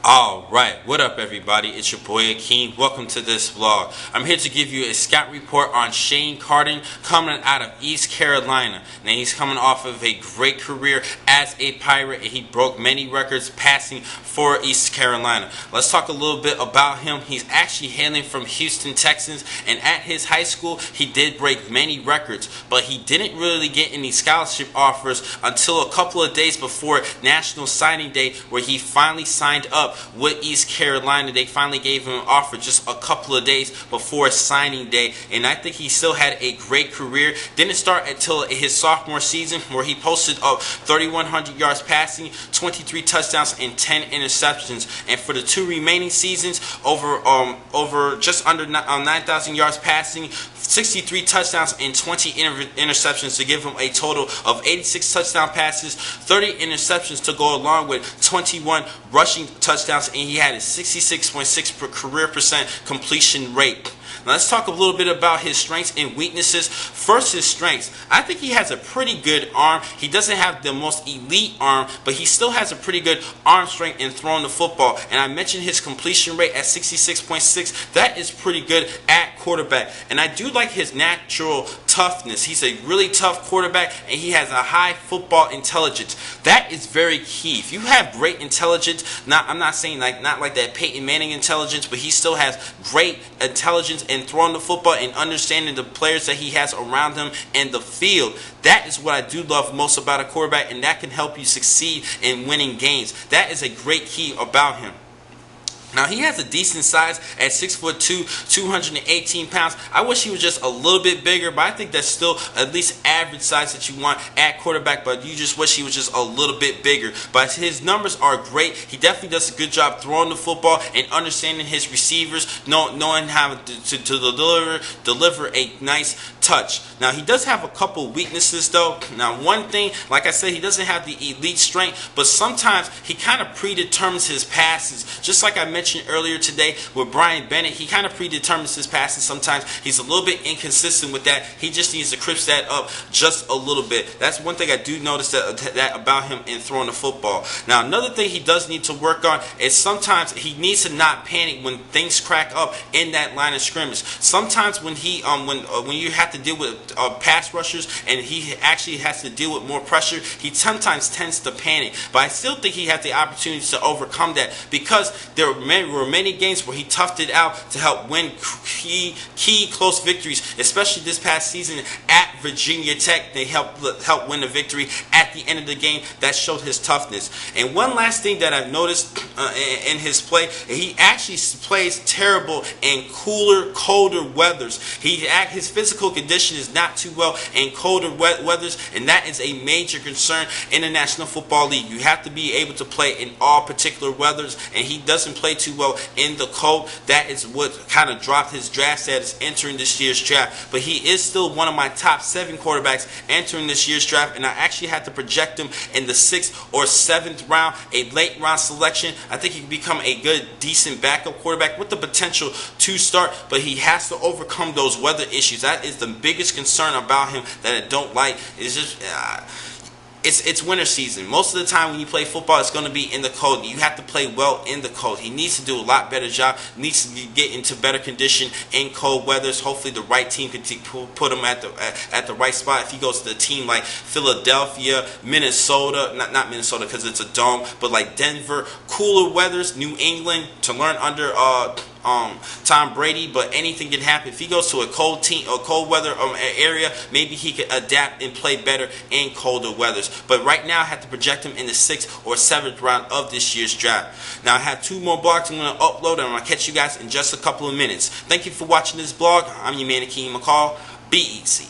Alright, what up everybody? It's your boy Akin. Welcome to this vlog. I'm here to give you a scout report on Shane Carden coming out of East Carolina. Now he's coming off of a great career as a Pirate and he broke many records passing for East Carolina. Let's talk a little bit about him. He's actually hailing from Houston, Texas, and at his high school he did break many records, but he didn't really get any scholarship offers until a couple of days before National Signing Day, where he finally signed up with East Carolina. They finally gave him an offer just a couple of days before signing day, and I think he still had a great career. Didn't start until his sophomore season, where he posted up 3,100 yards passing, 23 touchdowns, and 10 interceptions. And for the two remaining seasons, over just under 9,000 yards passing, 63 touchdowns, and 20 interceptions to give him a total of 86 touchdown passes, 30 interceptions to go along with 21 rushing touchdowns, and he had a 66.6 per career percent completion rate. Now let's talk a little bit about his strengths and weaknesses. First, his strengths. I think he has a pretty good arm. He doesn't have the most elite arm, but he still has a pretty good arm strength in throwing the football. And I mentioned his completion rate at 66.6. That is pretty good at quarterback. And I do like his natural toughness. He's a really tough quarterback, and he has a high football intelligence. That is very key. If you have great intelligence, I'm not saying not like that Peyton Manning intelligence, but he still has great intelligence in throwing the football and understanding the players that he has around him and the field. That is what I do love most about a quarterback, and that can help you succeed in winning games. That is a great key about him. Now, he has a decent size at 6'2", 218 pounds. I wish he was just a little bit bigger, but I think that's still at least average size that you want at quarterback, but you just wish he was just a little bit bigger. But his numbers are great. He definitely does a good job throwing the football and understanding his receivers, knowing how to deliver a nice touch. Now, he does have a couple weaknesses, though. Now, one thing, like I said, he doesn't have the elite strength, but sometimes he kind of predetermines his passes. Just like I mentioned earlier today with Brian Bennett, he kind of predetermines his passes. Sometimes he's a little bit inconsistent with that. He just needs to crisp that up just a little bit. That's one thing I do notice that about him in throwing the football. Now, another thing he does need to work on is sometimes he needs to not panic when things crack up in that line of scrimmage. Sometimes when he when you have to deal with pass rushers and he actually has to deal with more pressure, he sometimes tends to panic. But I still think he has the opportunity to overcome that, because there were many games where he toughed it out to help win key close victories, especially this past season at Virginia Tech. They helped win the victory at the end of the game. That showed his toughness. And one last thing that I've noticed in his play, he actually plays terrible in colder weathers. His physical condition is not too well in colder weathers, and that is a major concern in the National Football League. You have to be able to play in all particular weathers, and he doesn't play too well in the cold. That is what kind of dropped his draft status entering this year's draft. But he is still one of my top 7 quarterbacks entering this year's draft, and I actually had to project him in the 6th or 7th round, a late round selection. I think he can become a good, decent backup quarterback with the potential to start, but he has to overcome those weather issues. That is the biggest concern about him that I don't like. It's just it's winter season. Most of the time when you play football, it's going to be in the cold. You have to play well in the cold. He needs to do a lot better job. Needs to get into better condition in cold weathers. Hopefully the right team can put him at the right spot. If he goes to a team like Philadelphia, Minnesota, not Minnesota because it's a dome, but like Denver, cooler weathers, New England, to learn under Tom Brady. But anything can happen. If he goes to a cold team or cold weather area, maybe he could adapt and play better in colder weathers. But right now I have to project him in the 6th or 7th round of this year's draft. Now I have 2 more blogs I'm going to upload, and I'm going to catch you guys in just a couple of minutes. Thank you for watching this blog. I'm your man Akin McCall. Be easy.